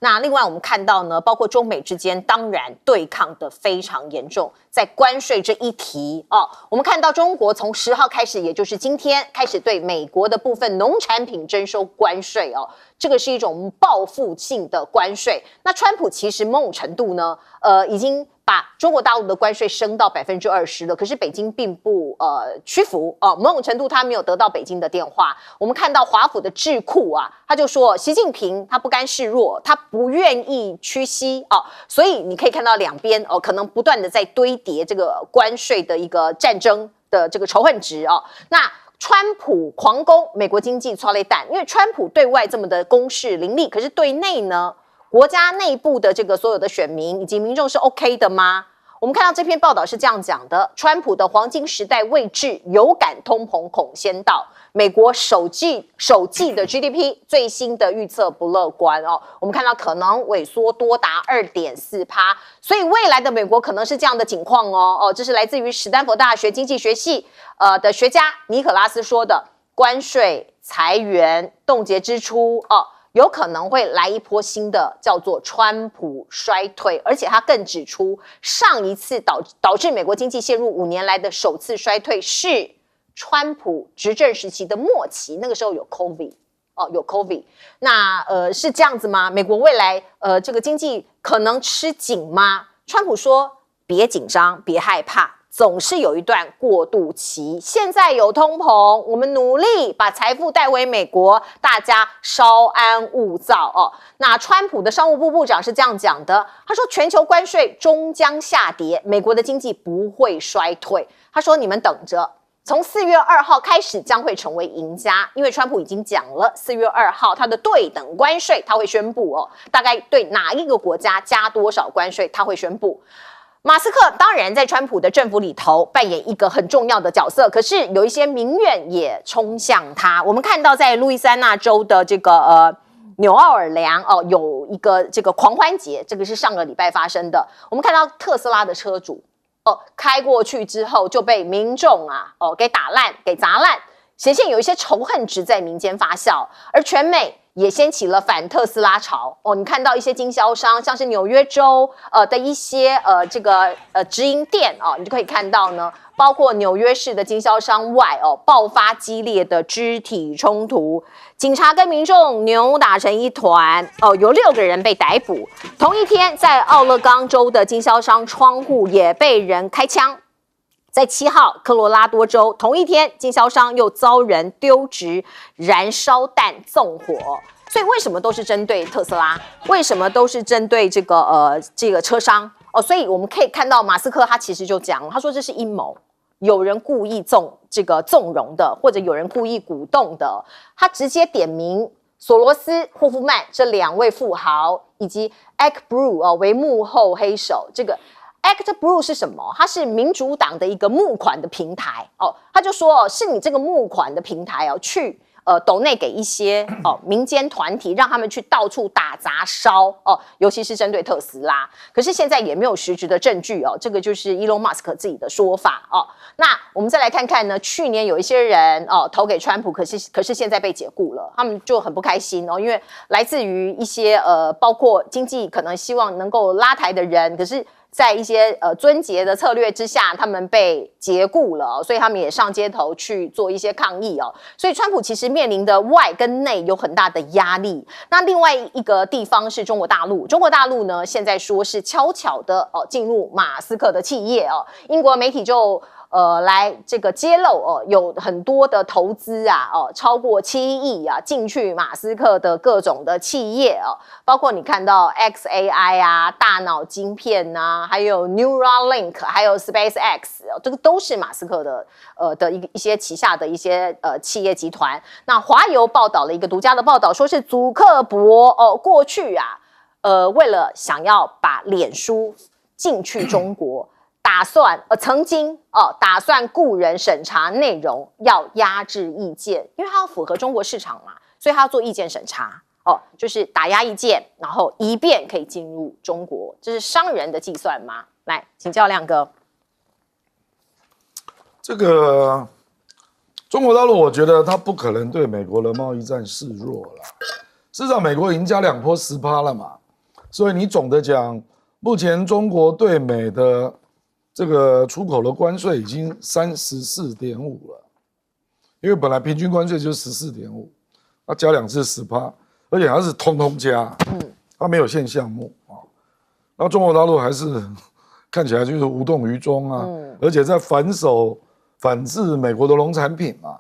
那另外我们看到呢，包括中美之间当然对抗的非常严重，在关税这一题我们看到中国从10号开始，也就是今天开始对美国的部分农产品征收关税这个是一种报复性的关税。那川普其实某种程度呢，已经把中国大陆的关税升到20%了，可是北京并不屈服某种程度他没有得到北京的电话。我们看到华府的智库他就说习近平他不甘示弱，他不愿意屈膝所以你可以看到两边可能不断的在堆叠这个关税的一个战争的这个仇恨值那川普狂攻美国经济，催泪弹，因为川普对外这么的攻势凌厉，可是对内呢，国家内部的这个所有的选民以及民众是 OK 的吗？我们看到这篇报道是这样讲的：川普的黄金时代未至，有感通膨恐先到。美国首季的 GDP 最新的预测不乐观我们看到可能萎缩多达2.4%，所以未来的美国可能是这样的情况这是来自于史丹佛大学经济学系的学家尼可拉斯说的。关税、裁员、冻结支出有可能会来一波新的叫做川普衰退，而且他更指出，上一次导致美国经济陷入5年来的首次衰退是川普执政时期的末期，那个时候有 COVID 有 COVID， 那是这样子吗？美国未来这个经济可能吃紧吗？川普说别紧张，别害怕。总是有一段过渡期，现在有通膨，我们努力把财富带回美国，大家稍安勿躁那川普的商务部部长是这样讲的，他说全球关税终将下跌，美国的经济不会衰退。他说你们等着，从4月2号开始将会成为赢家，因为川普已经讲了，4月2号他的对等关税他会宣布大概对哪一个国家加多少关税他会宣布。马斯克当然在川普的政府里头扮演一个很重要的角色，可是有一些民怨也冲向他。我们看到在路易斯安那州的这个纽奥尔良有一个这个狂欢节，这个是上个礼拜发生的。我们看到特斯拉的车主开过去之后就被民众给打烂、给砸烂，显现有一些仇恨值在民间发酵，而全美也掀起了反特斯拉潮你看到一些经销商，像是纽约州的一些这个直营店你就可以看到呢，包括纽约市的经销商外爆发激烈的肢体冲突，警察跟民众扭打成一团有6个人被逮捕。同一天，在奥勒冈州的经销商窗户也被人开枪。在7号，科罗拉多州同一天，经销商又遭人丢掷燃烧弹纵火。所以为什么都是针对特斯拉？为什么都是针对这个车商所以我们可以看到马斯克他其实就讲，他说这是阴谋，有人故意纵容的，或者有人故意鼓动的。他直接点名索罗斯、霍夫曼这2位富豪，以及 Act Blue 为幕后黑手。这个Act Blue 是什么？它是民主党的一个募款的平台他就说是你这个募款的平台去抖内给一些民间团体，让他们去到处打砸烧尤其是针对特斯拉。可是现在也没有实质的证据这个就是 Elon Musk 自己的说法那我们再来看看呢，去年有一些人投给川普，可是现在被解雇了，他们就很不开心因为来自于一些包括经济可能希望能够拉抬的人，可是在一些尊节的策略之下，他们被解雇了所以他们也上街头去做一些抗议所以川普其实面临的外跟内有很大的压力。那另外一个地方是中国大陆，中国大陆呢现在说是悄悄的进入马斯克的企业英国媒体就来这个揭露有很多的投资超过7亿进去马斯克的各种的企业包括你看到 XAI 大脑晶片还有 Neuralink 还有 SpaceX 这个都是马斯克的一些旗下的一些企业集团。那华邮报道了一个独家的报道，说是祖克伯过去为了想要把脸书进去中国曾经打算雇人审查内容，要压制意见，因为它要符合中国市场嘛，所以它要做意见审查就是打压意见，然后以便可以进入中国，这是商人的计算吗？来，请教亮哥。这个中国大陆，我觉得它不可能对美国的贸易战示弱了。事实上，美国已经加2波10%了嘛。所以你总的讲，目前中国对美的这个出口的关税已经34.5了，因为本来平均关税就是14.5，它加2次10%，而且它是通通加，它没有限项目啊。那中国大陆还是看起来就是无动于衷啊，而且在反制美国的农产品嘛。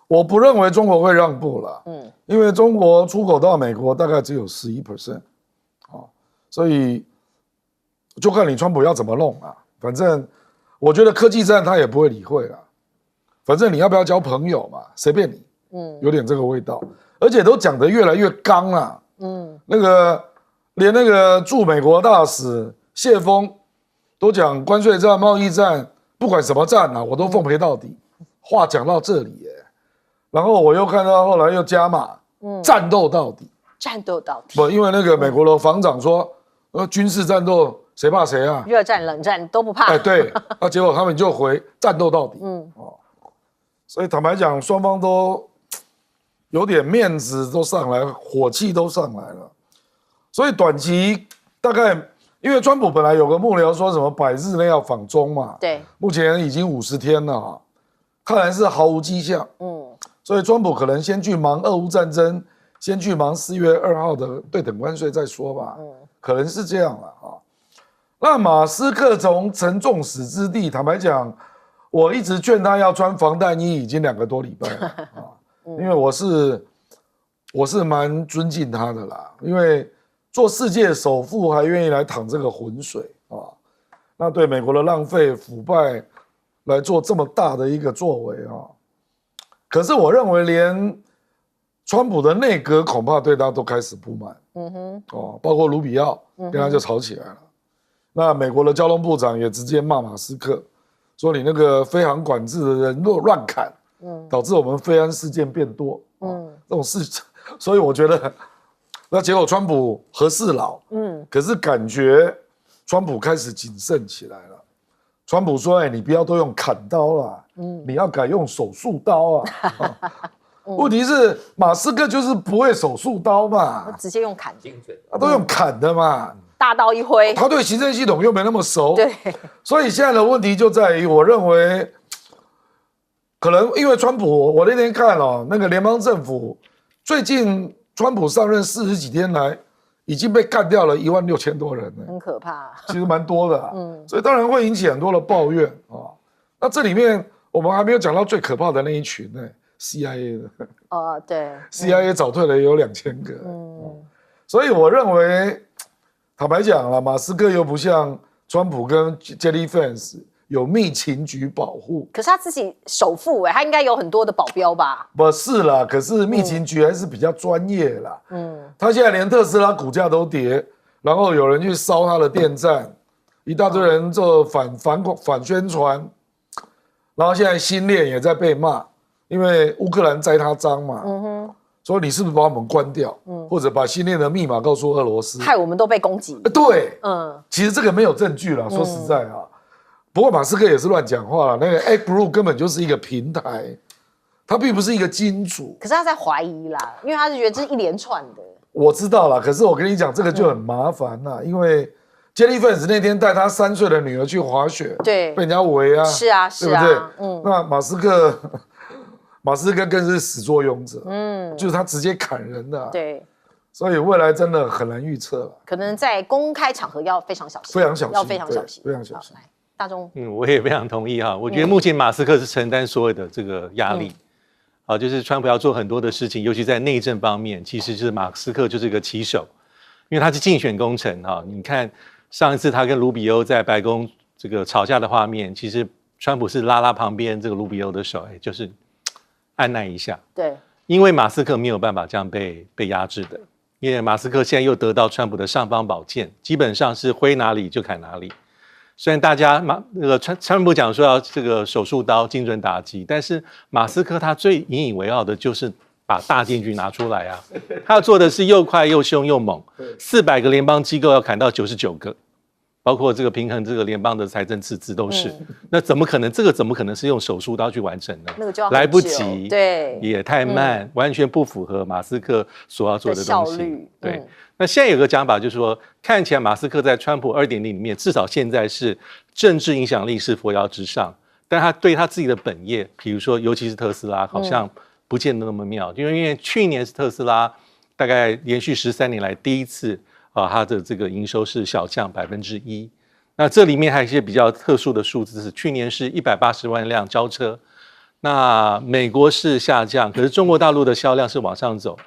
我不认为中国会让步了，因为中国出口到美国大概只有11%，所以就看你川普要怎么弄啊。反正我觉得科技战他也不会理会了，反正你要不要交朋友嘛，随便你，有点这个味道，而且都讲得越来越刚了，连那个驻美国大使谢峰都讲关税战、贸易战，不管什么战啊，我都奉陪到底，话讲到这里耶。然后我又看到后来又加码，战斗到底，战斗到底。不，因为那个美国的防长说，军事战斗谁怕谁啊？热战、冷战都不怕。哎，对，结果他们就回战斗到底。所以坦白讲，双方都有点面子都上来，火气都上来了。所以短期大概，因为川普本来有个幕僚说什么100日内要访中嘛，对，目前已经50天了，看来是毫无迹象。所以川普可能先去忙俄乌战争，先去忙4月2号的对等关税再说吧，可能是这样了啊。那马斯克从承众矢之的，坦白讲，我一直劝他要穿防弹衣，已经2个多礼拜了啊，因为我是蛮尊敬他的啦，因为做世界首富还愿意来淌这个浑水啊，那对美国的浪费腐败来做这么大的一个作为啊。可是我认为连川普的内阁恐怕对他都开始不满，包括卢比奥跟他就吵起来了。那美国的交通部长也直接骂马斯克，说你那个飞航管制的人乱砍，导致我们飞安事件变多，这种事情，所以我觉得，那结果川普和事佬，可是感觉川普开始谨慎起来了。川普说：“你不要都用砍刀啦，你要改用手术刀啊。问题是马斯克就是不会手术刀嘛，直接用砍，他都用砍的嘛，大刀一挥，他对行政系统又没那么熟，对，所以现在的问题就在于，我认为可能因为川普，我那天看了那个联邦政府，最近川普上任40几天来。”已经被干掉了16000多人了，很可怕，其实蛮多的，所以当然会引起很多的抱怨啊。那这里面我们还没有讲到最可怕的那一群呢 ，CIA 的，对 ，CIA 早退了也有2000个，所以我认为，坦白讲了，马斯克又不像川普跟 Jelly Fans 有密情局保护，可是他自己首富他应该有很多的保镖吧？不是啦，可是密情局还是比较专业啦。他现在连特斯拉股价都跌，然后有人去烧他的电站，一大堆人做反宣传，然后现在新链也在被骂，因为乌克兰栽他赃嘛。说你是不是把我们关掉，或者把新链的密码告诉俄罗斯，害我们都被攻击。对，其实这个没有证据啦，说实在啊。不过马斯克也是乱讲话了，那个 ActBlue 根本就是一个平台，它并不是一个金主。可是他在怀疑啦，因为他是觉得这是一连串的。我知道啦，可是我跟你讲，这个就很麻烦啦，因为 Jelly Fans 那天带他3岁的女儿去滑雪，对，被人家围啊，是啊，对不对？那马斯克更是始作俑者，就是他直接砍人的，对。所以未来真的很难预测了，可能在公开场合要非常小心，非常小心，要非常小心，非常小心。大中，我也非常同意哈。我觉得目前马斯克是承担所有的这个压力，就是川普要做很多的事情，尤其在内政方面，其实是马斯克就是个棋手，因为他是竞选工程哈。你看上一次他跟卢比欧在白宫这个吵架的画面，其实川普是拉旁边这个卢比欧的手，就是按捺一下。对，因为马斯克没有办法这样被压制的，因为马斯克现在又得到川普的尚方宝剑，基本上是挥哪里就砍哪里。虽然大家川普讲说要这个手术刀精准打击，但是马斯克他最引以为傲的就是把大剑具拿出来啊，他要做的是又快又凶又猛，400个联邦机构要砍到99个，包括这个平衡这个联邦的财政赤字都是。那怎么可能？这个怎么可能是用手术刀去完成呢？那个就要来不及，对，也太慢，完全不符合马斯克所要做的东西。效率对。那现在有个讲法，就是说，看起来马斯克在川普2.0里面，至少现在是政治影响力是扶摇直上，但他对他自己的本业，比如说尤其是特斯拉，好像不见得那么妙，因为去年是特斯拉大概连续13年来第一次它的这个营收是小降1%。那这里面还有一些比较特殊的数字，是去年是180万辆交车，那美国是下降，可是中国大陆的销量是往上走。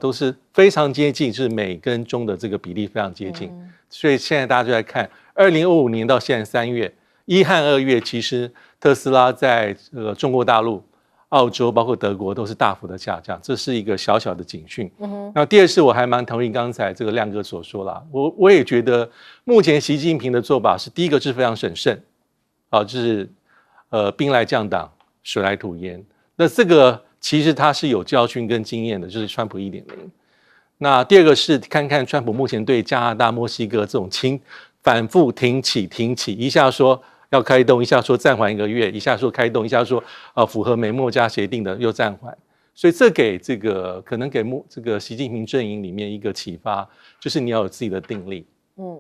都是非常接近，是美跟中的这个比例非常接近，所以现在大家就在看2025年到现在3月，1和2月，其实特斯拉在中国大陆、澳洲包括德国都是大幅的下降，这是一个小小的警讯。那第二是我还蛮同意刚才这个亮哥所说啦，我也觉得目前习近平的做法是第一个是非常审慎，就是兵来将挡，水来土掩。那这个其实他是有教训跟经验的，就是川普1.0。那第二个是看看川普目前对加拿大、墨西哥这种反复停起，一下说要开动，一下说暂缓1个月，一下说开动，一下说符合美墨加协定的又暂缓。所以这给这个可能给这个习近平阵营里面一个启发，就是你要有自己的定力。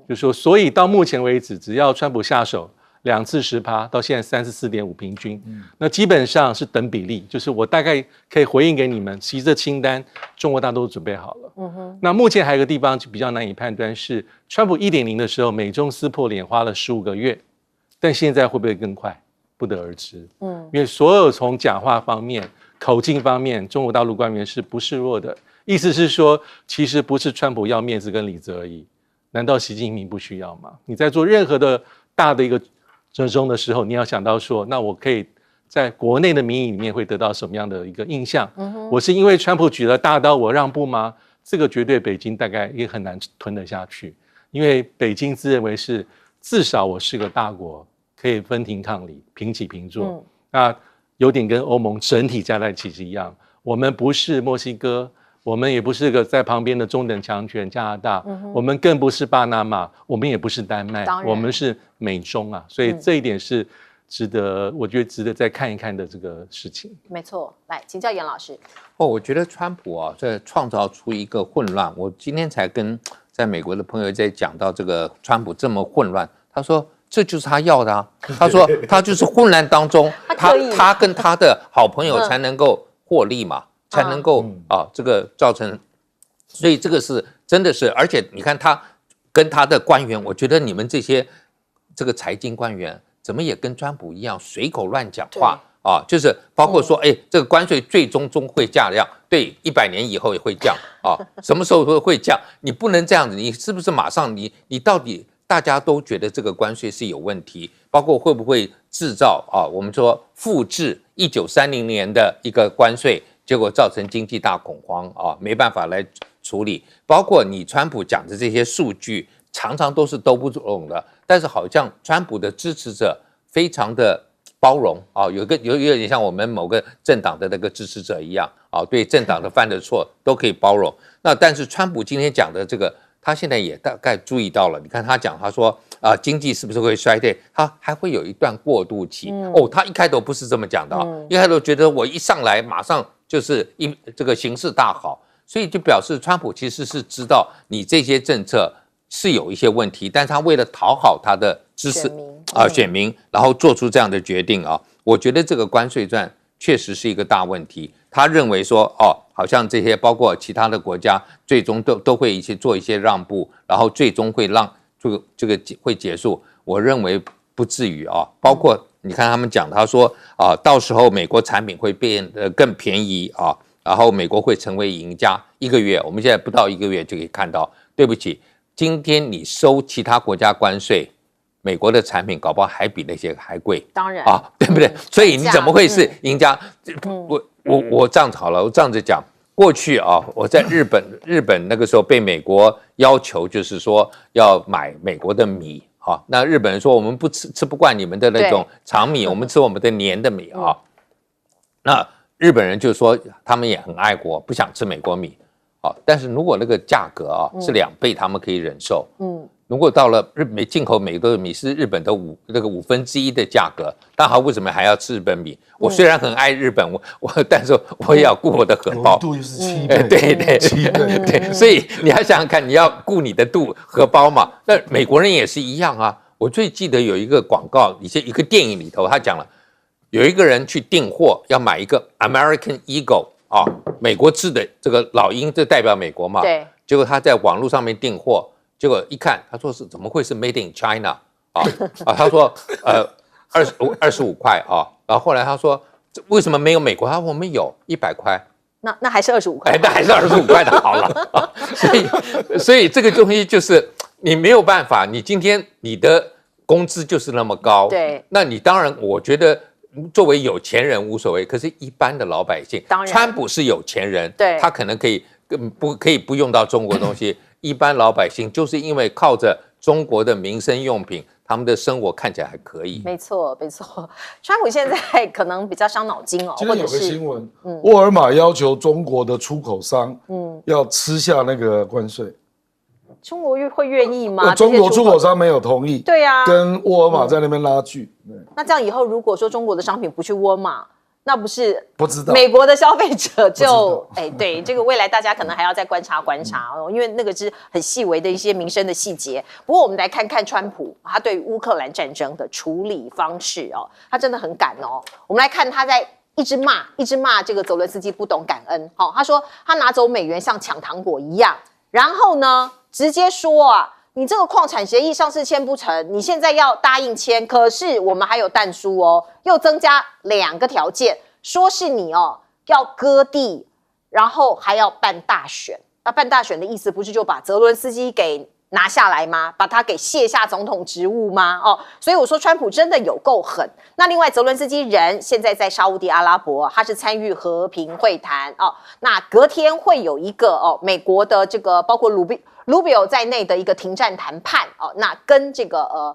就是说，所以到目前为止，只要川普下手2次10%，到现在34.5平均，那基本上是等比例，就是我大概可以回应给你们，其实这清单中国大陆都准备好了。那目前还有一个地方比较难以判断是，川普1.0的时候，美中撕破脸花了15个月，但现在会不会更快，不得而知。因为所有从讲话方面、口径方面，中国大陆官员是不示弱的，意思是说，其实不是川普要面子跟里子而已，难道习近平不需要吗？你在做任何的大的一个折中的时候，你要想到说，那我可以在国内的民意里面会得到什么样的一个印象？我是因为川普举了大刀，我让步吗？这个绝对北京大概也很难吞得下去，因为北京自认为是至少我是个大国，可以分庭抗礼、平起平坐。那有点跟欧盟整体加在一起是一样，我们不是墨西哥，我们也不是个在旁边的中等强权加拿大，我们更不是巴拿马，我们也不是丹麦，我们是美中啊，所以这一点是我觉得值得再看一看的这个事情。没错，来请教严老师。我觉得川普这创造出一个混乱。我今天才跟在美国的朋友在讲到这个川普这么混乱，他说这就是他要的啊。他说他就是混乱当中，他跟他的好朋友才能够获利嘛，才能够这个造成，所以这个是真的是，而且你看他跟他的官员，我觉得你们这个财经官员怎么也跟川普一样随口乱讲话啊？就是包括说，这个关税最终会降量，对，100年以后也会降啊，什么时候会降？你不能这样子，你是不是马上你到底大家都觉得这个关税是有问题？包括会不会制造我们说复制1930年的一个关税，结果造成经济大恐慌没办法来处理。包括你川普讲的这些数据，常常都是都不懂的，但是好像川普的支持者非常的包容有点像我们某个政党的那个支持者一样对政党的犯的错都可以包容。那但是川普今天讲的这个，他现在也大概注意到了，你看他讲，他说经济是不是会衰退，他还会有一段过渡期。他一开头不是这么讲的一开头觉得我一上来马上就是这个形势大好，所以就表示川普其实是知道你这些政策是有一些问题，但是他为了讨好他的支持选民，然后做出这样的决定我觉得这个关税战确实是一个大问题。他认为说好像这些包括其他的国家最终都会做一些让步，然后最终会让这个会结束。我认为不至于包括你看他们讲，他说到时候美国产品会变得更便宜然后美国会成为赢家。1个月，我们现在不到1个月就可以看到，对不起，今天你收其他国家关税，美国的产品搞不好还比那些还贵，当然对不对？所以你怎么会是赢家？我这样子好了，我这样子讲，过去我在日本那个时候被美国要求就是说要买美国的米那日本人说我们不吃不惯你们的那种长米，我们吃我们的黏的米那日本人就说他们也很爱国，不想吃美国米但是如果那个价格是2倍，他们可以忍受。如果到了进口美国的米是日本的1/5的价格，那他为什么还要吃日本米？我虽然很爱日本，但是我也要顾我的荷包。度又是7倍，对7倍，对，所以你要想想看，你要顾你的荷包嘛。那美国人也是一样啊。我最记得有一个广告，以前一个电影里头，他讲了，有一个人去订货，要买一个 American Eagle 啊，美国制的这个老鹰，这代表美国嘛。对。结果他在网络上面订货。结果一看，他说怎么会是 Made in China 他说25块啊，然后后来他说为什么没有美国？他说我们有100块，那还是25块，那还是25块的好了所以这个东西就是你没有办法，你今天你的工资就是那么高，对，那你当然我觉得作为有钱人无所谓，可是一般的老百姓，当然川普是有钱人，对，他可能可以不用到中国的东西。一般老百姓就是因为靠着中国的民生用品，他们的生活看起来还可以。没错，没错。川普现在可能比较伤脑筋哦。今天有个新闻，沃尔玛要求中国的出口商，要吃下那个关税。中国会愿意吗？中国出口商没有同意。对啊，跟沃尔玛在那边拉锯。那这样以后如果说中国的商品不去沃尔玛，那不是不知道美国的消费者就对这个未来大家可能还要再观察哦，因为那个是很细微的一些民生的细节。不过我们来看看川普他对乌克兰战争的处理方式哦，他真的很敢哦。我们来看他在一直骂这个泽伦斯基不懂感恩。好，他说他拿走美元像抢糖果一样，然后呢直接说啊，你这个矿产协议上次签不成，你现在要答应签，可是我们还有但书哦，又增加2个条件，说是你哦要割地，然后还要办大选。那办大选的意思不是就把泽伦斯基给拿下来吗？把他给卸下总统职务吗？哦，所以我说川普真的有够狠。那另外泽伦斯基人现在在沙烏地阿拉伯，他是参与和平会谈哦。那隔天会有一个美国的这个包括卢比欧在内的一个停战谈判哦，那跟这个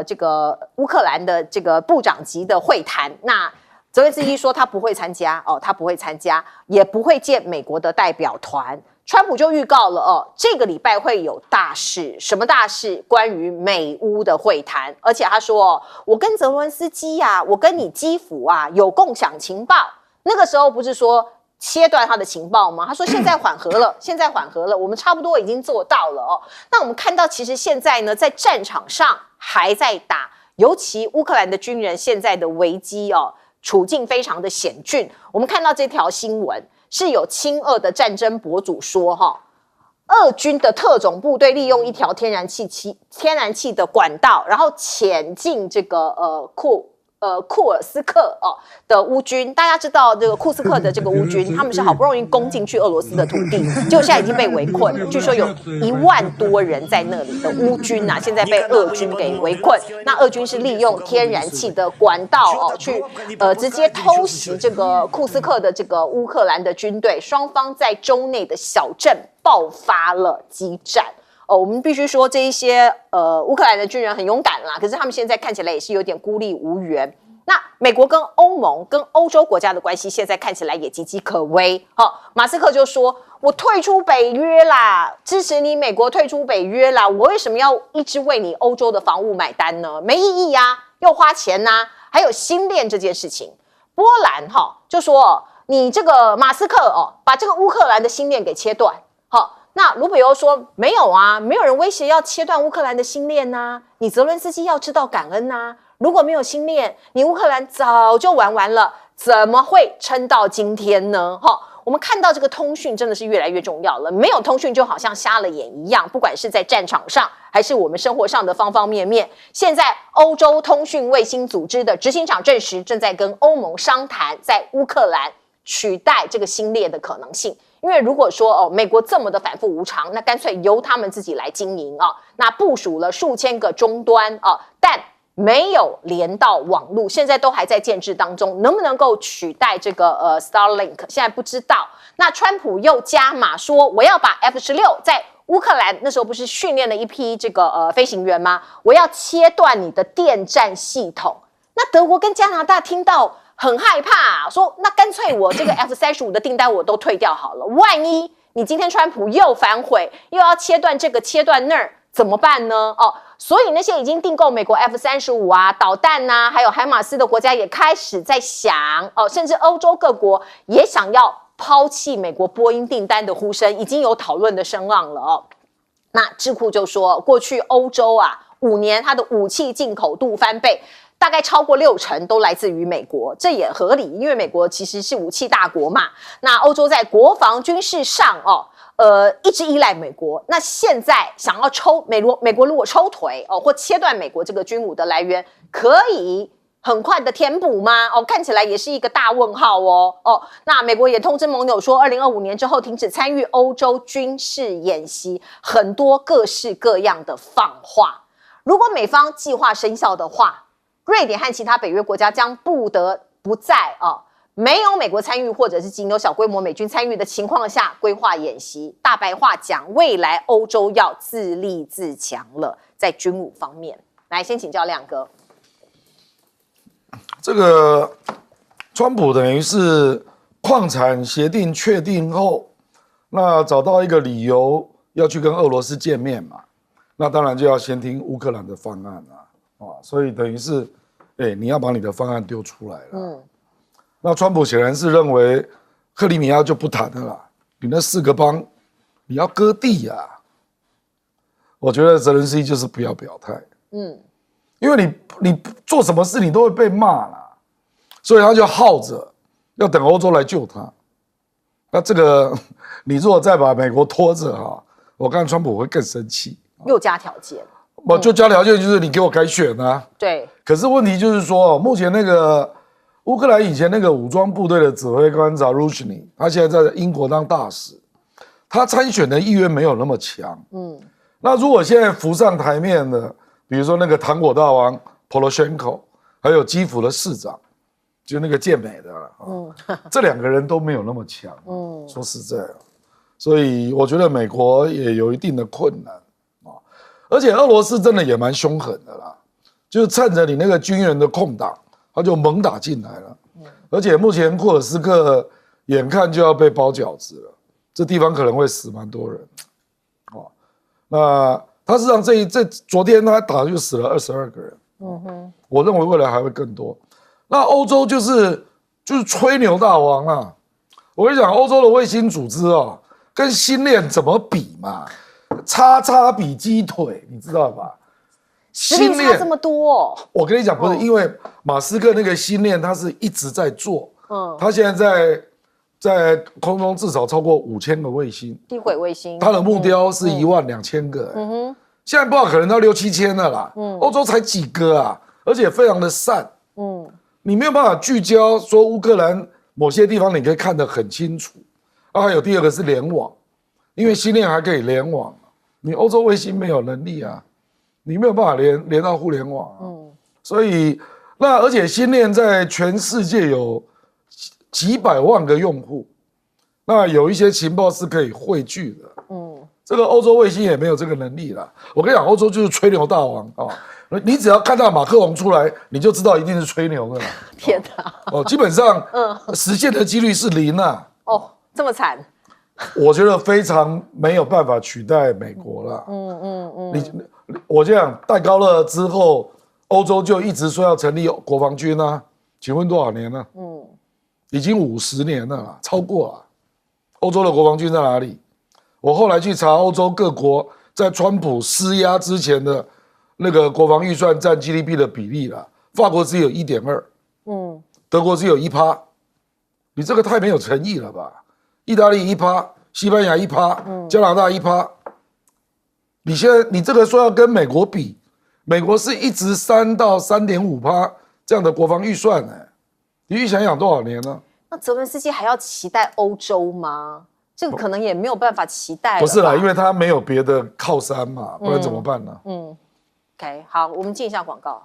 这个乌克兰的这个部长级的会谈，那泽连斯基说他不会参加哦，他不会参加，也不会见美国的代表团。川普就预告了哦，这个礼拜会有大事，什么大事？关于美乌的会谈，而且他说我跟泽伦斯基啊，我跟你基辅啊有共享情报。那个时候不是说切断他的情报吗？他说现在缓和了，现在缓和了，我们差不多已经做到了哦。那我们看到，其实现在呢，在战场上还在打，尤其乌克兰的军人现在的危机哦，处境非常的险峻。我们看到这条新闻，是有亲俄的战争博主说哈，俄军的特种部队利用一条天然气的管道，然后潜进这个库尔斯克的乌军。大家知道这个库斯克的这个乌军，他们是好不容易攻进去俄罗斯的土地，结果现在已经被围困，据说有1万多人在那里的乌军啊，现在被俄军给围困。那俄军是利用天然气的管道去直接偷袭这个库斯克的这个乌克兰的军队，双方在州内的小镇爆发了激战。我们必须说这一些乌克兰的军人很勇敢啦，可是他们现在看起来也是有点孤立无援。那美国跟欧盟跟欧洲国家的关系现在看起来也岌岌可危。马斯克就说我退出北约啦，支持你美国退出北约啦，我为什么要一直为你欧洲的防务买单呢？没意义啊，又花钱啊。还有新链这件事情，波兰就说你这个马斯克把这个乌克兰的新链给切断。那卢比欧说没有啊，没有人威胁要切断乌克兰的新链啊，你泽伦斯基要知道感恩啊，如果没有新链，你乌克兰早就玩完了，怎么会撑到今天呢？我们看到这个通讯真的是越来越重要了，没有通讯就好像瞎了眼一样，不管是在战场上还是我们生活上的方方面面。现在欧洲通讯卫星组织的执行长证实，正在跟欧盟商谈在乌克兰取代这个新链的可能性。因为如果说美国这么的反复无常，那干脆由他们自己来经营那部署了数千个终端但没有连到网路，现在都还在建制当中，能不能够取代这个Starlink， 现在不知道。那川普又加码说，我要把 F-16在乌克兰那时候不是训练了一批这个飞行员吗？我要切断你的电战系统。那德国跟加拿大听到很害怕说那干脆我这个 F-35的订单我都退掉好了，万一你今天川普又反悔，又要切断这个切断那儿，怎么办呢？哦，所以那些已经订购美国 F-35啊、导弹啊，还有海马斯的国家也开始在想哦，甚至欧洲各国也想要抛弃美国波音订单的呼声，已经有讨论的声浪了哦。那智库就说，过去欧洲啊5年它的武器进口度翻倍。大概超过60%都来自于美国，这也合理，因为美国其实是武器大国嘛。那欧洲在国防军事上一直依赖美国。那现在想要美国如果抽腿或切断美国这个军武的来源，可以很快的填补吗？看起来也是一个大问号哦。那美国也通知盟友说，2025年之后停止参与欧洲军事演习，很多各式各样的放话。如果美方计划生效的话，瑞典和其他北约国家将不得不在没有美国参与或者是仅有小规模美军参与的情况下规划演习。大白话讲，未来欧洲要自立自强了，在军武方面。来，先请教亮哥。这个川普等于是矿产协定确定后，那找到一个理由要去跟俄罗斯见面嘛，那当然就要先听乌克兰的方案啊。所以等于是，你要把你的方案丢出来了。那川普显然是认为克里米亚就不谈了啦，你那4个邦，你要割地啊。我觉得泽连斯基就是不要表态，因为你做什么事你都会被骂啦，所以他就耗着，要等欧洲来救他。那这个你如果再把美国拖着我看川普会更生气，又加条件。我就加条件，就是你给我改选啊。对。可是问题就是说，目前那个乌克兰以前那个武装部队的指挥官Zaruzhny，他现在在英国当大使，他参选的意愿没有那么强。那如果现在浮上台面的，比如说那个糖果大王 Poroshenko， 还有基辅的市长，就那个健美的这2个人都没有那么强。说实在，所以我觉得美国也有一定的困难。而且俄罗斯真的也蛮凶狠的啦，就是趁着你那个军援的空档，他就猛打进来了。而且目前库尔斯克眼看就要被包饺子了，这地方可能会死蛮多人。那他实际上昨天他打就死了22个人。我认为未来还会更多。那欧洲就是吹牛大王啊！我跟你讲，欧洲的卫星组织跟星链怎么比嘛？叉比鸡腿，你知道吧？实力差这么多我跟你讲，不是因为马斯克那个星链，他是一直在做。他现在在空中至少超过5000个卫星，低轨卫星，他的目标是12000个。现在不知道可能到6、7千了啦。欧洲才几个啊，而且非常的散。你没有办法聚焦说乌克兰某些地方你可以看得很清楚。还有第2个是联网，因为星链还可以联网。你欧洲卫星没有能力啊，你没有办法连到互联网所以而且星链在全世界有几百万个用户，那有一些情报是可以汇聚的。这个欧洲卫星也没有这个能力啦。我跟你讲，欧洲就是吹牛大王你只要看到马克龙出来，你就知道一定是吹牛的啦。天哪！基本上实现的几率是0啊。这么惨。我觉得非常没有办法取代美国了。我这样戴高乐之后，欧洲就一直说要成立国防军啊，请问多少年了？已经50年了啦，超过了。欧洲的国防军在哪里？我后来去查欧洲各国在川普施压之前的那个国防预算占 GDP 的比例啦，法国只有1.2%，德国只有1%，你这个太没有诚意了吧？意大利1%，西班牙1%，加拿大1%。你这个说要跟美国比，美国是一直3到3.5%这样的国防预算你去想想多少年呢？那泽连斯基还要期待欧洲吗？这个可能也没有办法期待了吧。不是啦，因为他没有别的靠山嘛，不然怎么办呢？OK， 好，我们进一下广告。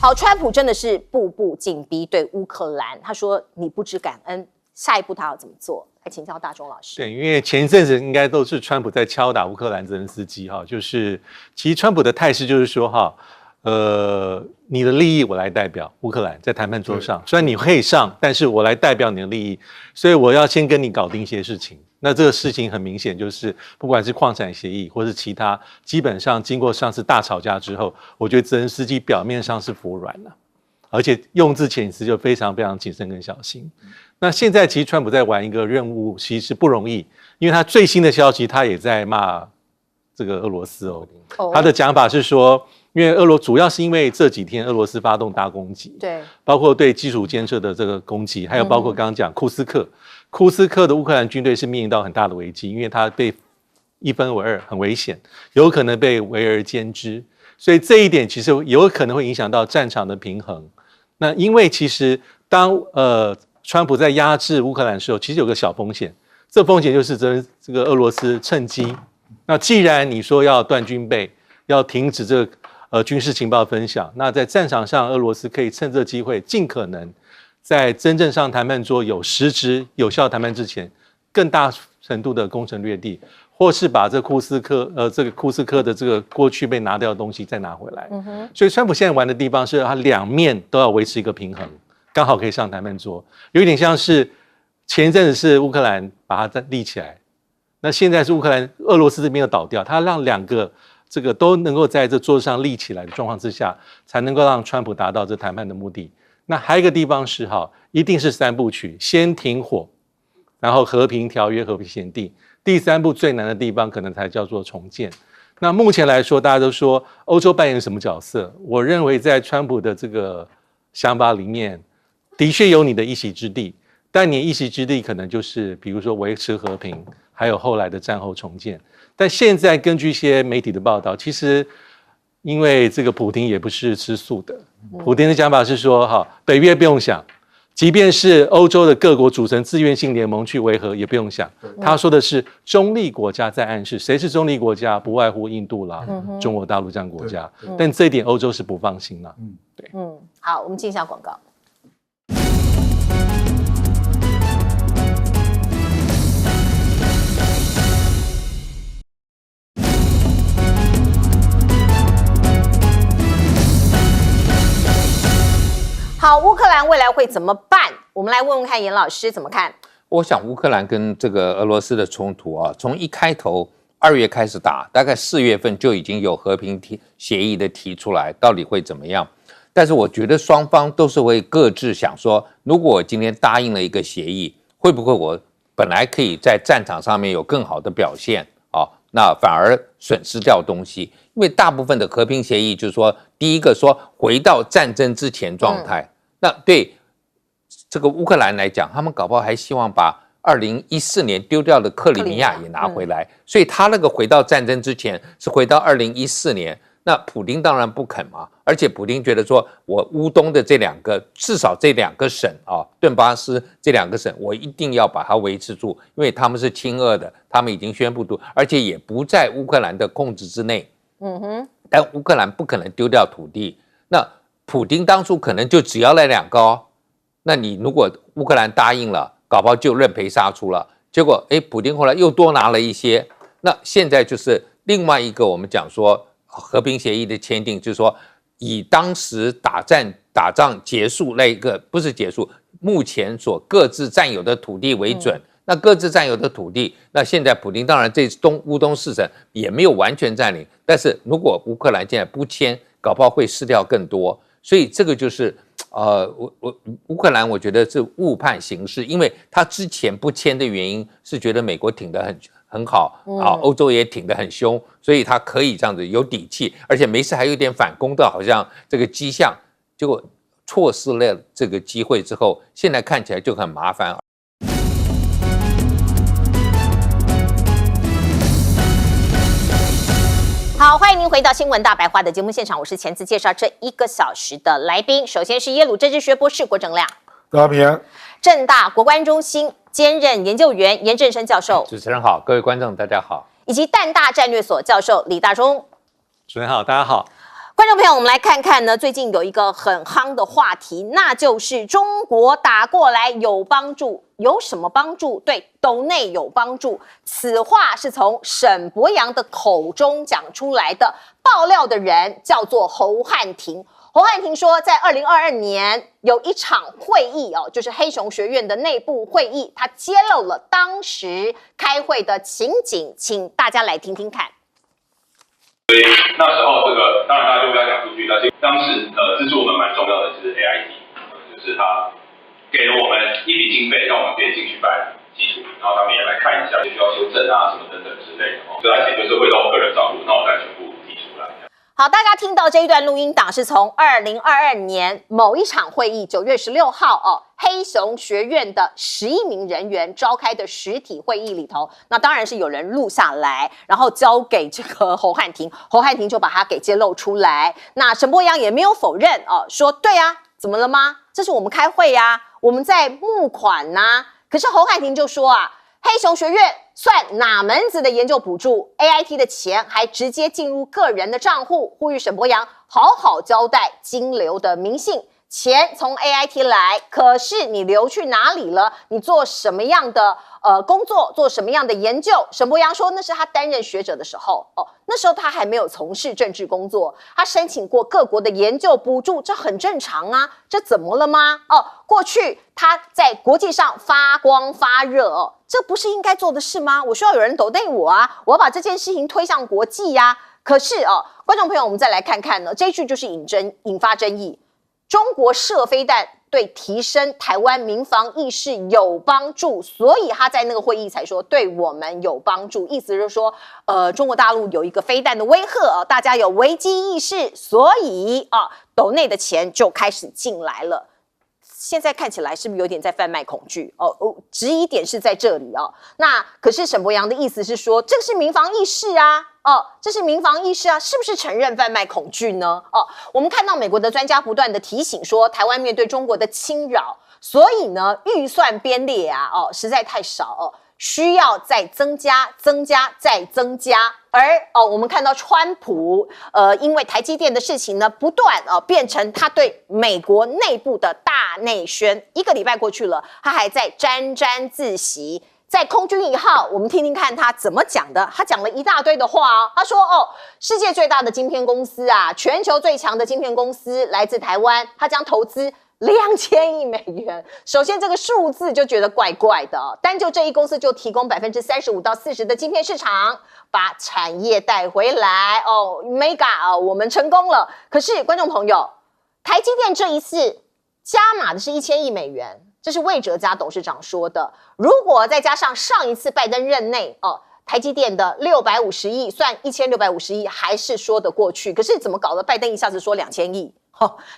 好，川普真的是步步紧逼对乌克兰。他说：“你不知感恩，下一步他要怎么做？来请教大中老师。对，因为前一阵子应该都是川普在敲打乌克兰泽连斯基哈，就是其实川普的态势就是说哈，你的利益我来代表乌克兰在谈判桌上，虽然你可以上，但是我来代表你的利益，所以我要先跟你搞定一些事情。那这个事情很明显就是，不管是矿产协议或是其他，基本上经过上次大吵架之后，我觉得泽连斯基表面上是服软了，而且用字遣词就非常非常谨慎跟小心。那现在其实川普在玩一个任务，其实不容易，因为他最新的消息，他也在骂这个俄罗斯哦。他的讲法是说，因为主要是因为这几天俄罗斯发动大攻击，对，包括对基础建设的这个攻击，还有包括刚刚讲库斯克的乌克兰军队是面临到很大的危机，因为他被一分为二，很危险，有可能被围而歼之，所以这一点其实有可能会影响到战场的平衡。那因为其实当川普在压制乌克兰的时候，其实有个小风险，这风险就是这个俄罗斯趁机。那既然你说要断军备，要停止这个军事情报分享，那在战场上，俄罗斯可以趁这机会，尽可能在真正上谈判桌有实质有效谈判之前，更大程度的攻城略地，或是把这库斯科的这个过去被拿掉的东西再拿回来。所以川普现在玩的地方是他两面都要维持一个平衡，刚好可以上谈判桌，有一点像是前一阵子是乌克兰把它立起来，那现在是俄罗斯这边要倒掉，他让两个这个都能够在这桌子上立起来的状况之下，才能够让川普达到这谈判的目的。那还有一个地方是一定是三部曲，先停火，然后和平条约、和平协定，第三步最难的地方可能才叫做重建。那目前来说，大家都说欧洲扮演什么角色？我认为在川普的这个想法里面，的确有你的一席之地，但你一席之地可能就是比如说维持和平，还有后来的战后重建。但现在根据一些媒体的报道，其实因为这个普丁也不是吃素的，普丁的讲法是说，北约不用想，即便是欧洲的各国组成自愿性联盟去维和也不用想。他说的是中立国家在暗示，谁是中立国家？不外乎印度啦、中国大陆这样国家。但这一点欧洲是不放心啦。对，好，我们进一下广告。好，乌克兰未来会怎么办？我们来问问看严老师怎么看。我想乌克兰跟这个俄罗斯的冲突啊，从一开头2月开始打，大概4月份就已经有和平协议的提出来，到底会怎么样？但是我觉得双方都是会各自想说，如果我今天答应了一个协议，会不会我本来可以在战场上面有更好的表现啊？那反而损失掉东西。因为大部分的和平协议就是说，第一个说回到战争之前状态，那对这个乌克兰来讲，他们搞不好还希望把2014年丢掉的克里米亚也拿回来，所以他那个回到战争之前是回到2014年。那普丁当然不肯嘛，而且普丁觉得说，我乌东的至少这两个省啊，顿巴斯这2个省，我一定要把它维持住，因为他们是亲俄的，他们已经宣布而且也不在乌克兰的控制之内。但乌克兰不可能丢掉土地，那普丁当初可能就只要那2个哦，那你如果乌克兰答应了，搞不好就认赔杀出了，结果普丁后来又多拿了一些，那现在就是另外一个我们讲说和平协议的签订，就是说以当时打仗结束那一个不是结束，目前所各自占有的土地为准。那各自占有的土地，那现在普丁当然这乌东4省也没有完全占领，但是如果乌克兰现在不签，搞不好会失掉更多。所以这个就是乌克兰我觉得是误判形势，因为他之前不签的原因是觉得美国挺得很好啊，欧洲也挺得很凶，所以他可以这样子有底气，而且没事还有点反攻的好像这个迹象，结果错失了这个机会之后，现在看起来就很麻烦。好，欢迎您回到新闻大白话的节目现场，我是前次介绍这1个小时的来宾。首先是耶鲁政治学博士郭正亮，大家平安。政大国关中心兼任研究员严正声教授，主持人好，各位观众大家好，以及淡大战略所教授李大中。主持人好，大家好。观众朋友，我们来看看呢，最近有一个很夯的话题，那就是中国打过来有帮助有什么帮助？对斗内有帮助。此话是从沈伯洋的口中讲出来的，爆料的人叫做侯汉廷。侯汉廷说，在2022年有一场会议哦，就是黑熊学院的内部会议，他揭露了当时开会的情景，请大家来听听看。所以那时候这个当然大家就不要讲出去，但是当时资助我们蛮重要的是 AIT， 就是他给了我们一笔经费，让我们可以进去办基础，然后他们也来看一下，需要修正啊什么等等之类的哦。所以他其实就是会到我个人账户，那我再全部提出来。好，大家听到这一段录音档是从2022年某一场会议9月16号哦，黑熊学院的11名人员召开的实体会议里头，那当然是有人录下来，然后交给这个侯汉廷，侯汉廷就把它给揭露出来。那沈伯洋也没有否认哦，说对啊，怎么了吗？这是我们开会啊，我们在募款啊。可是侯汉廷就说啊，黑熊学院算哪门子的研究补助 ？AIT 的钱还直接进入个人的账户，呼吁沈伯洋好好交代金流的明细。钱从 AIT 来，可是你流去哪里了？你做什么样的工作？做什么样的研究？沈伯洋说，那是他担任学者的时候哦，那时候他还没有从事政治工作，他申请过各国的研究补助，这很正常啊，这怎么了吗？哦，过去他在国际上发光发热哦，这不是应该做的事吗？我需要有人抖内我啊，我要把这件事情推向国际呀。可是哦，观众朋友，我们再来看看呢，这一句就是引发争议。中国射飞弹对提升台湾民防意识有帮助，所以他在那个会议才说对我们有帮助，意思就是说，中国大陆有一个飞弹的威吓，大家有危机意识，所以斗内的钱就开始进来了。现在看起来是不是有点在贩卖恐惧？质疑点是在这里哦。那可是沈伯洋的意思是说，这是民防意识啊。这是民防意识啊，是不是承认贩卖恐惧呢？我们看到美国的专家不断的提醒说，台湾面对中国的侵扰，所以呢，预算编列啊，实在太少需要再增加、再增加。而我们看到川普因为台积电的事情呢，不断变成他对美国内部的大内宣。1个礼拜过去了，他还在沾沾自喜。在空军1号，我们听听看他怎么讲的。他讲了一大堆的话哦。他说世界最大的晶片公司啊，全球最强的晶片公司来自台湾，他将投资2000亿美元。首先这个数字就觉得怪怪的，单就这一公司就提供35%到40%的晶片市场，把产业带回来Mega 我们成功了。可是观众朋友，台积电这一次加码的是1000亿美元。这是魏哲家董事长说的。如果再加上上一次拜登任内台积电的650亿，算1650亿还是说得过去。可是怎么搞的？拜登一下子说2000亿，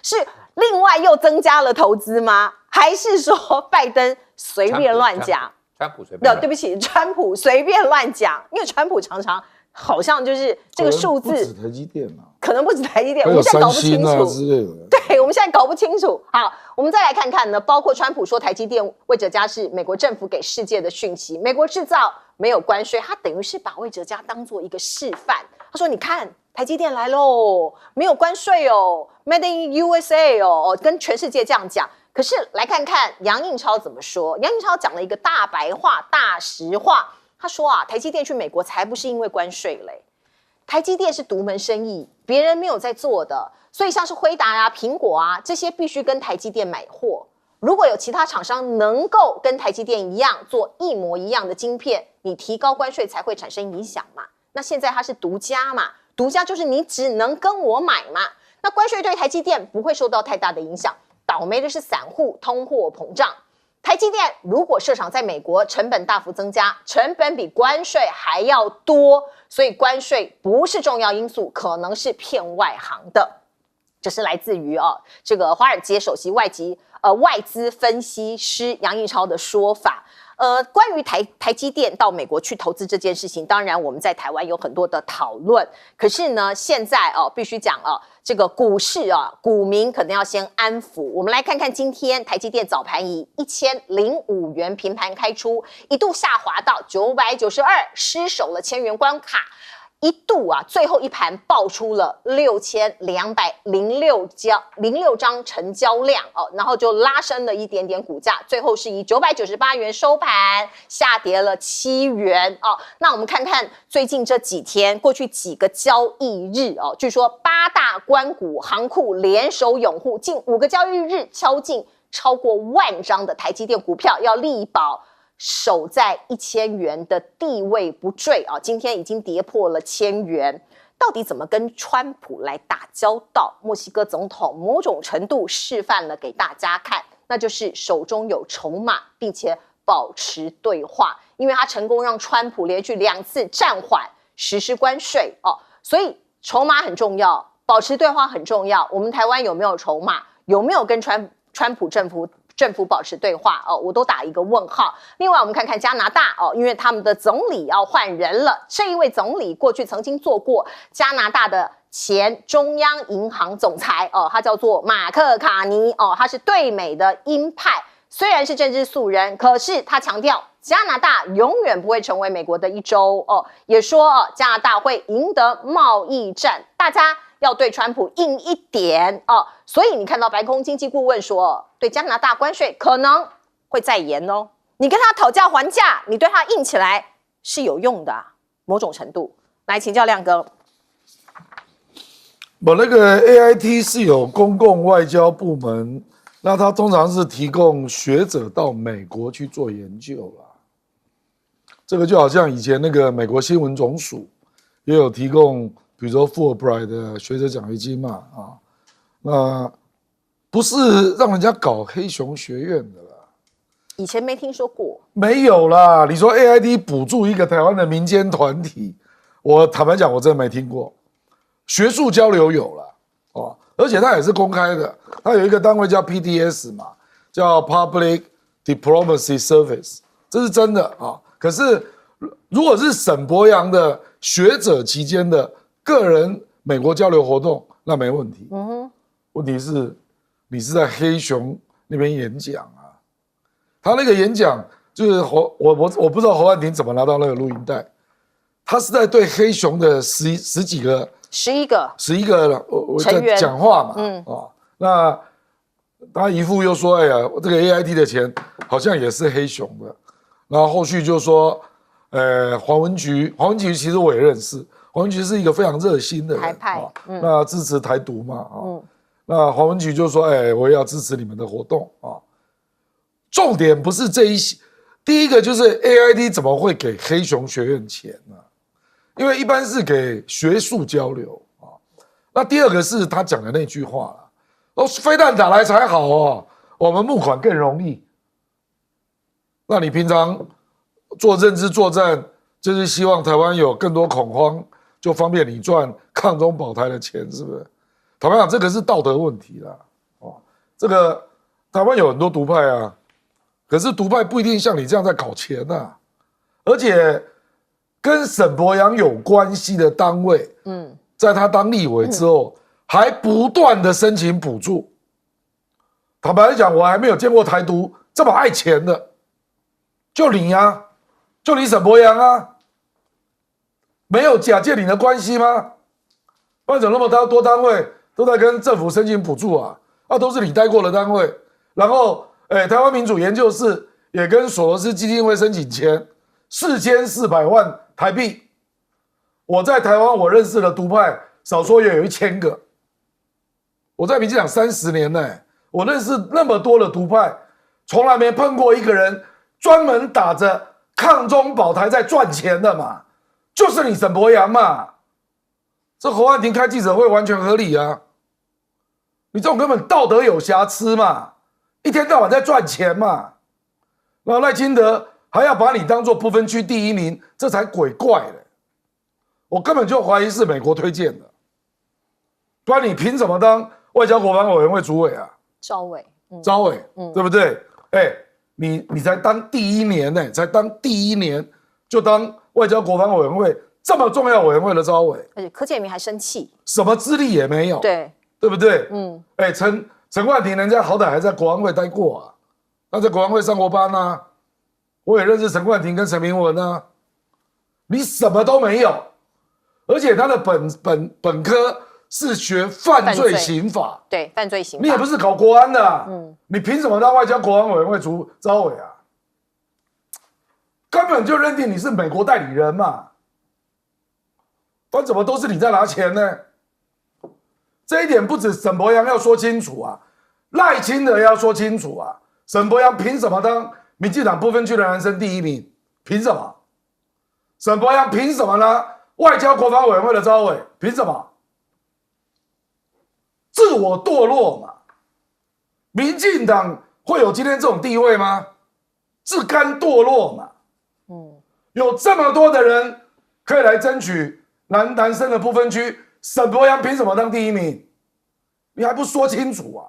是另外又增加了投资吗？还是说拜登随便乱讲？川普随便。对不起，川普随便乱讲，因为川普常常好像就是这个数字，不止台积电啊，可能不止台积电，我还有们现在搞不清楚之类的。对，我们现在搞不清楚。好，我们再来看看呢，包括川普说台积电魏哲家是美国政府给世界的讯息，美国制造没有关税，他等于是把魏哲家当做一个示范。他说：“你看，台积电来喽，没有关税哦 ，Made in USA 哦，跟全世界这样讲。”可是来看看杨应超怎么说。杨应超讲了一个大白话、大实话。他说台积电去美国才不是因为关税嘞，台积电是独门生意，别人没有在做的。所以像是辉达啊、苹果啊这些必须跟台积电买货。如果有其他厂商能够跟台积电一样做一模一样的晶片，你提高关税才会产生影响嘛。那现在它是独家嘛，独家就是你只能跟我买嘛。那关税对台积电不会受到太大的影响，倒霉的是散户通货膨胀。台积电如果设厂在美国，成本大幅增加，成本比关税还要多，所以关税不是重要因素，可能是骗外行的。这是来自于这个华尔街首席外资分析师杨应超的说法。关于台积电到美国去投资这件事情，当然我们在台湾有很多的讨论。可是呢，现在必须讲这个股市股民可能要先安抚。我们来看看今天台积电早盘以1005元平盘开出，一度下滑到992，失守了1000元关卡。一度啊，最后一盘爆出了6206张成交量哦，然后就拉升了一点点股价，最后是以998元收盘，下跌了7元哦。那我们看看最近这几天，过去几个交易日哦，据说8大官股行库联手拥护，近5个交易日敲进超过10000张的台积电股票，要力保守在1000元的地位不坠啊！今天已经跌破了1000元，到底怎么跟川普来打交道？墨西哥总统某种程度示范了给大家看，那就是手中有筹码，并且保持对话，因为他成功让川普连续2次暂缓实施关税哦，所以筹码很重要，保持对话很重要。我们台湾有没有筹码？有没有跟川普政府保持对话哦，我都打一个问号。另外，我们看看加拿大哦，因为他们的总理要换人了。这一位总理过去曾经做过加拿大的前中央银行总裁哦，他叫做马克卡尼哦，他是对美的鹰派，虽然是政治素人，可是他强调加拿大永远不会成为美国的一州哦，也说加拿大会赢得贸易战，大家要对川普硬一点哦，所以你看到白宫经济顾问说，对加拿大关税可能会再延哦。你跟他讨价还价，你对他硬起来是有用的某种程度。来请教亮哥，我那个 AIT 是有公共外交部门，那它通常是提供学者到美国去做研究啦。这个就好像以前那个美国新闻总署也有提供。比如说 Fulbright 的学者奖学金嘛，那不是让人家搞黑熊学院的啦。以前没听说过，没有啦。你说 AIT 补助一个台湾的民间团体，我坦白讲，我真的没听过。学术交流有啦，哦，而且它也是公开的，它有一个单位叫 PDS 嘛，叫 Public Diplomacy Service， 这是真的啊。可是如果是沈伯洋的学者期间的个人美国交流活动，那没问题。问题是你是在黑熊那边演讲啊，他那个演讲就是我不知道侯汉廷怎么拿到那个录音带，他是在对黑熊的11个成员讲话嘛，那他姨父又说，哎呀，这个 AIT 的钱好像也是黑熊的，然后后续就说，黄文菊其实我也认识。黄文菊是一个非常热心的人，台派，那支持台独嘛，那黄文菊就说：“我也要支持你们的活动啊。”重点不是这一些，第一个就是 AIT 怎么会给黑熊学院钱呢？因为一般是给学术交流啊。那第二个是他讲的那句话啦，飞弹打来才好哦，我们募款更容易。那你平常做认知作战，就是希望台湾有更多恐慌。就方便你赚抗中保台的钱，是不是？坦白讲，这个是道德问题啦。这个台湾有很多独派啊，可是独派不一定像你这样在搞钱啊。而且跟沈伯洋有关系的单位，在他当立委之后，还不断的申请补助。坦白讲，我还没有见过台独这么爱钱的，就你啊，就你沈伯洋啊。没有假借你的关系吗？不然怎么那么多单位都在跟政府申请补助啊？都是你待过的单位。然后，台湾民主研究室也跟索罗斯基金会申请钱，4400万台币。我在台湾，我认识的独派少说也有1000个。我在民进党30年呢，我认识那么多的独派，从来没碰过一个人专门打着抗中保台在赚钱的嘛。就是你沈伯洋嘛，这侯汉廷开记者会完全合理啊！你这种根本道德有瑕疵嘛，一天到晚在赚钱嘛，然后赖清德还要把你当作不分区第1名，这才鬼怪嘞！我根本就怀疑是美国推荐的，不然你凭什么当外交国防委员会主委啊？招委，对不对？你才当第1年呢，才当第1年就当外交国防委员会这么重要委员会的召委，而且柯建铭还生气，什么资历也没有，对不对？陈冠廷人家好歹还在国安会待过啊，他在国安会上过班啊，我也认识陈冠廷跟陈明文啊，你什么都没有，而且他的本科是学犯罪刑法，对，犯罪刑法，你也不是搞国安的、啊，你凭什么当外交国安委员会主召委啊？根本就认定你是美国代理人嘛，不然怎么都是你在拿钱呢？这一点不止沈伯洋要说清楚啊，赖清德要说清楚啊。沈伯洋凭什么当民进党不分区的男生第1名？凭什么？沈伯洋凭什么呢？外交国防委员会的召委，凭什么？自我堕落嘛。民进党会有今天这种地位吗？自甘堕落嘛。有这么多的人可以来争取男生的不分区，沈伯洋凭什么当第1名？你还不说清楚啊？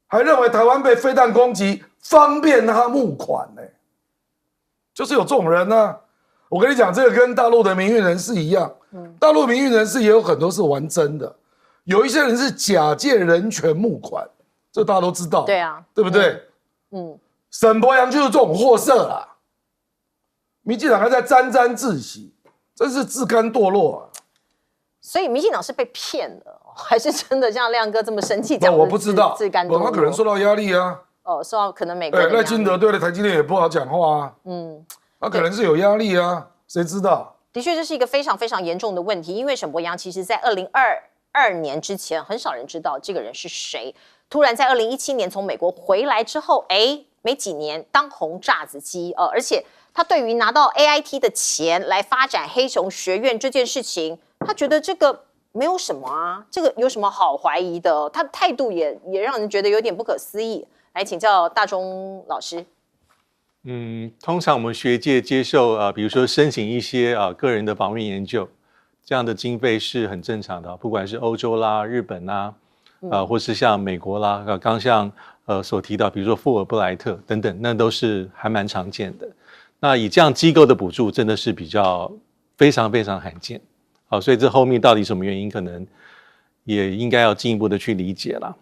还认为台湾被飞弹攻击方便他募款呢、就是有这种人啊。我跟你讲，这个跟大陆的民运人士一样，大陆民运人士也有很多是玩真的，有一些人是假借人权募款，这大家都知道，对啊，对不对？沈伯洋就是这种货色啦。民进党还在沾沾自喜，真是自甘堕落啊！所以民进党是被骗了，还是真的像亮哥这么生气讲？我不知道，自甘堕落，他可能受到压力啊。受到可能美国的压力。赖清德对了台积电也不好讲话啊。他可能是有压力啊，谁知道？的确，这是一个非常非常严重的问题，因为沈伯洋其实在2022年之前，很少人知道这个人是谁。突然在2017年从美国回来之后，没几年当红炸子鸡，而且他对于拿到 AIT 的钱来发展黑熊学院这件事情，他觉得这个没有什么啊，这个有什么好怀疑的？他的态度也让人觉得有点不可思议。来请教大中老师。通常我们学界接受比如说申请一些个人的访问研究，这样的经费是很正常的，不管是欧洲啦、日本啦，或是像美国啦，刚像所提到，比如说富尔布莱特等等，那都是还蛮常见的。那以这样机构的补助，真的是比较非常非常罕见。好，所以这后面到底什么原因，可能也应该要进一步的去理解啦。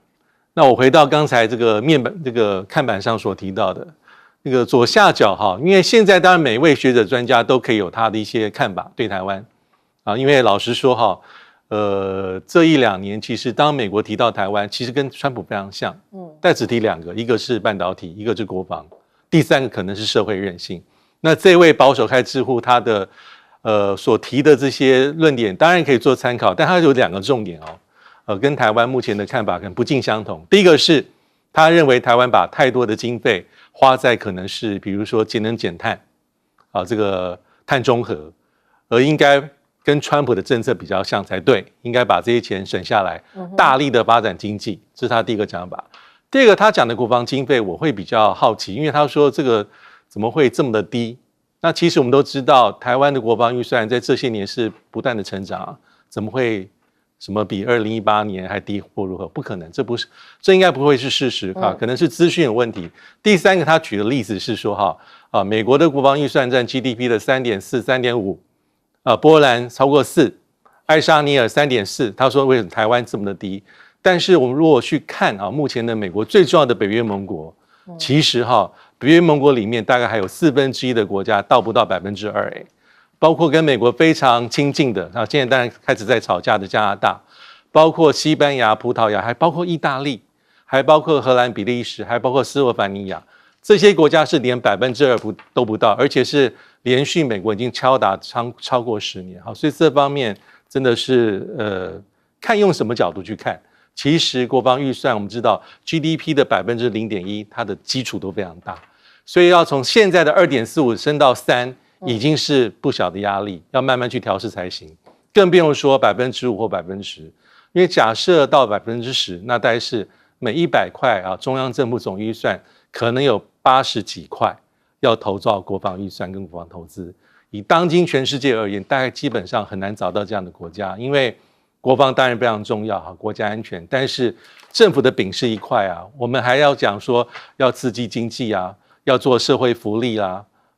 那我回到刚才这个这个看板上所提到的那个左下角哈，因为现在当然每位学者专家都可以有他的一些看法对台湾啊，因为老实说哈，这1-2年其实当美国提到台湾，其实跟川普非常像，但只提2个，一个是半导体，一个是国防，第3个可能是社会韧性。那这位保守开智库他的所提的这些论点，当然可以做参考，但他有2个重点哦，跟台湾目前的看法可能不尽相同。第一个是他认为台湾把太多的经费花在可能是比如说节能减碳这个碳中和，而应该跟川普的政策比较像才对，应该把这些钱省下来，大力的发展经济，这是他第一个讲法。第二个他讲的国防经费我会比较好奇，因为他说这个怎么会这么的低？那其实我们都知道，台湾的国防预算在这些年是不断的成长，怎么会什么比2018年还低或如何？不可能，这应该不会是事实可能是资讯有问题。第3个他举的例子是说美国的国防预算占 GDP 的3.4、3.5，波兰超过4，爱沙尼亚3.4。他说为什么台湾这么的低？但是我们如果去看目前的美国最重要的北约盟国，其实北约盟国里面大概还有1/4的国家到不到2%，包括跟美国非常亲近的，现在当然开始在吵架的加拿大，包括西班牙、葡萄牙，还包括意大利，还包括荷兰、比利时，还包括斯洛伐尼亚，这些国家是连2%都不到，而且是连续美国已经敲打超过10年。所以这方面真的是看用什么角度去看。其实国防预算我们知道 GDP 的0.1%，它的基础都非常大，所以要从现在的2.45升到3，已经是不小的压力，要慢慢去调试才行。更不用说5%或10%，因为假设到10%，那大概是每100块中央政府总预算可能有80几块要投到国防预算跟国防投资。以当今全世界而言，大概基本上很难找到这样的国家，因为国防当然非常重要国家安全，但是政府的饼是一块我们还要讲说要刺激经济要做社会福利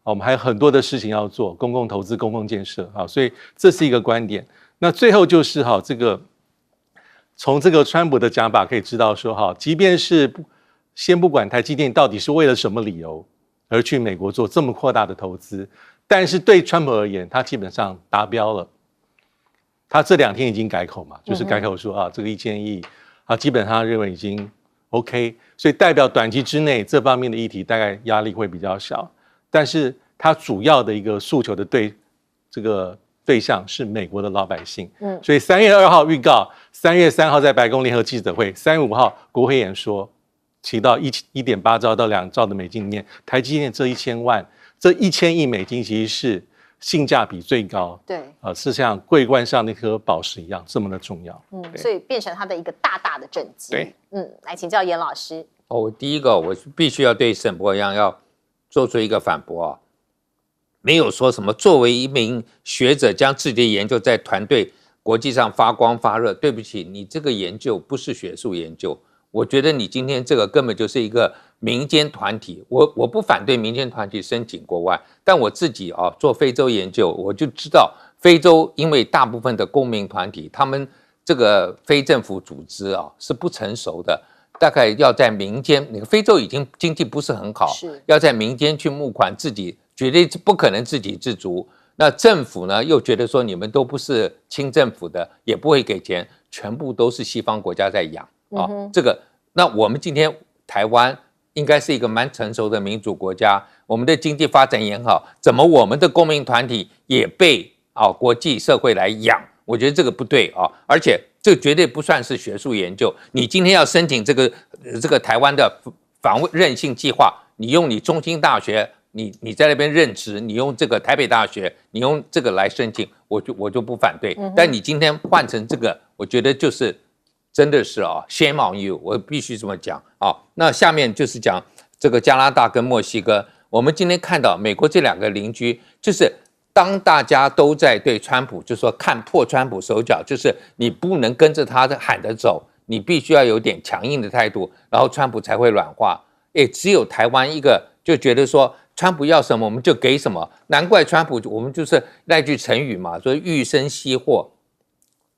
我们还有很多的事情要做，公共投资、公共建设所以这是一个观点。那最后就是这个从这个川普的讲法可以知道说即便是先不管台积电到底是为了什么理由而去美国做这么扩大的投资，但是对川普而言，他基本上达标了。他这2天已经改口嘛，就是改口说这个1000亿基本上认为已经 OK， 所以代表短期之内这方面的议题大概压力会比较小。但是他主要的一个诉求的对象是美国的老百姓。所以3月2号预告，3月3号在白宫联合记者会，3月5号国会演说，提到1.8兆到2兆的美金里面，台积电这1000亿美金其实是性价比最高，对，是像桂冠上那颗宝石一样这么的重要。所以变成他的一个大大的政绩。对，来请教严老师。我第一个我必须要对沈伯洋要做出一个反驳啊，没有说什么作为一名学者将自己的研究在团队国际上发光发热，对不起，你这个研究不是学术研究。我觉得你今天这个根本就是一个民间团体，我不反对民间团体申请国外，但我自己做非洲研究，我就知道非洲因为大部分的公民团体，他们这个非政府组织是不成熟的，大概要在民间，那个非洲已经经济不是很好，要在民间去募款，自己绝对不可能自给自足。那政府呢又觉得说你们都不是亲政府的，也不会给钱，全部都是西方国家在养。这个，那我们今天台湾应该是一个蛮成熟的民主国家，我们的经济发展也好，怎么我们的公民团体也被国际社会来养？我觉得这个不对而且这绝对不算是学术研究。你今天要申请这个台湾的访问韧性计划，你用你中兴大学，你在那边任职，你用这个台北大学，你用这个来申请，我就不反对。但你今天换成这个，我觉得就是真的是shame on you， 我必须这么讲那下面就是讲这个加拿大跟墨西哥，我们今天看到美国这2个邻居，就是当大家都在对川普就说看破川普手脚，就是你不能跟着他的喊着走，你必须要有点强硬的态度，然后川普才会软化。只有台湾一个就觉得说川普要什么我们就给什么，难怪川普我们就是那句成语嘛，说欲生惜祸，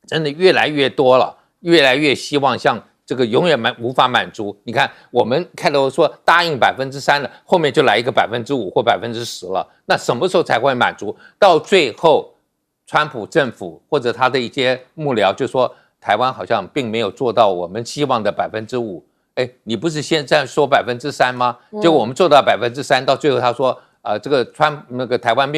真的越来越多了，越来越希望像这个永远无法满足。你看我们开头说答应3%了，后面就来一个5%或10%了，那什么时候才会满足？到最后川普政府或者他的一些幕僚就说台湾好像并没有做到我们希望的5%。你不是现在说3%吗？结果我们做到3%，到最后他说这个台湾没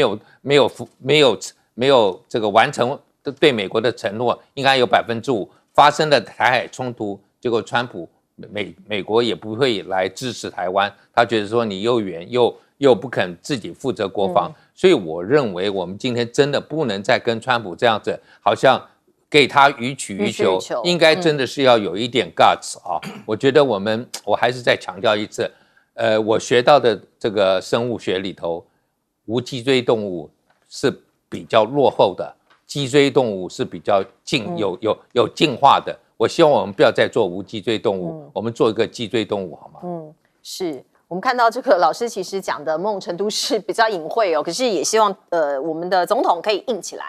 有这个完成对美国的承诺，应该有5%。发生了台海冲突，结果川普美国也不会来支持台湾，他觉得说你又远又不肯自己负责国防，所以我认为我们今天真的不能再跟川普这样子，好像给他予取予求，应该真的是要有一点 guts 我觉得我还是再强调一次，我学到的这个生物学里头，无脊椎动物是比较落后的。脊椎动物是比较有进化的，我希望我们不要再做无脊椎动物，我们做一个脊椎动物好吗？是我们看到这个老师其实讲的某种程度是比较隐晦可是也希望我们的总统可以硬起来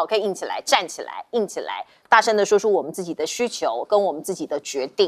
可以硬起来，站起来，硬起来，大声的说出我们自己的需求跟我们自己的决定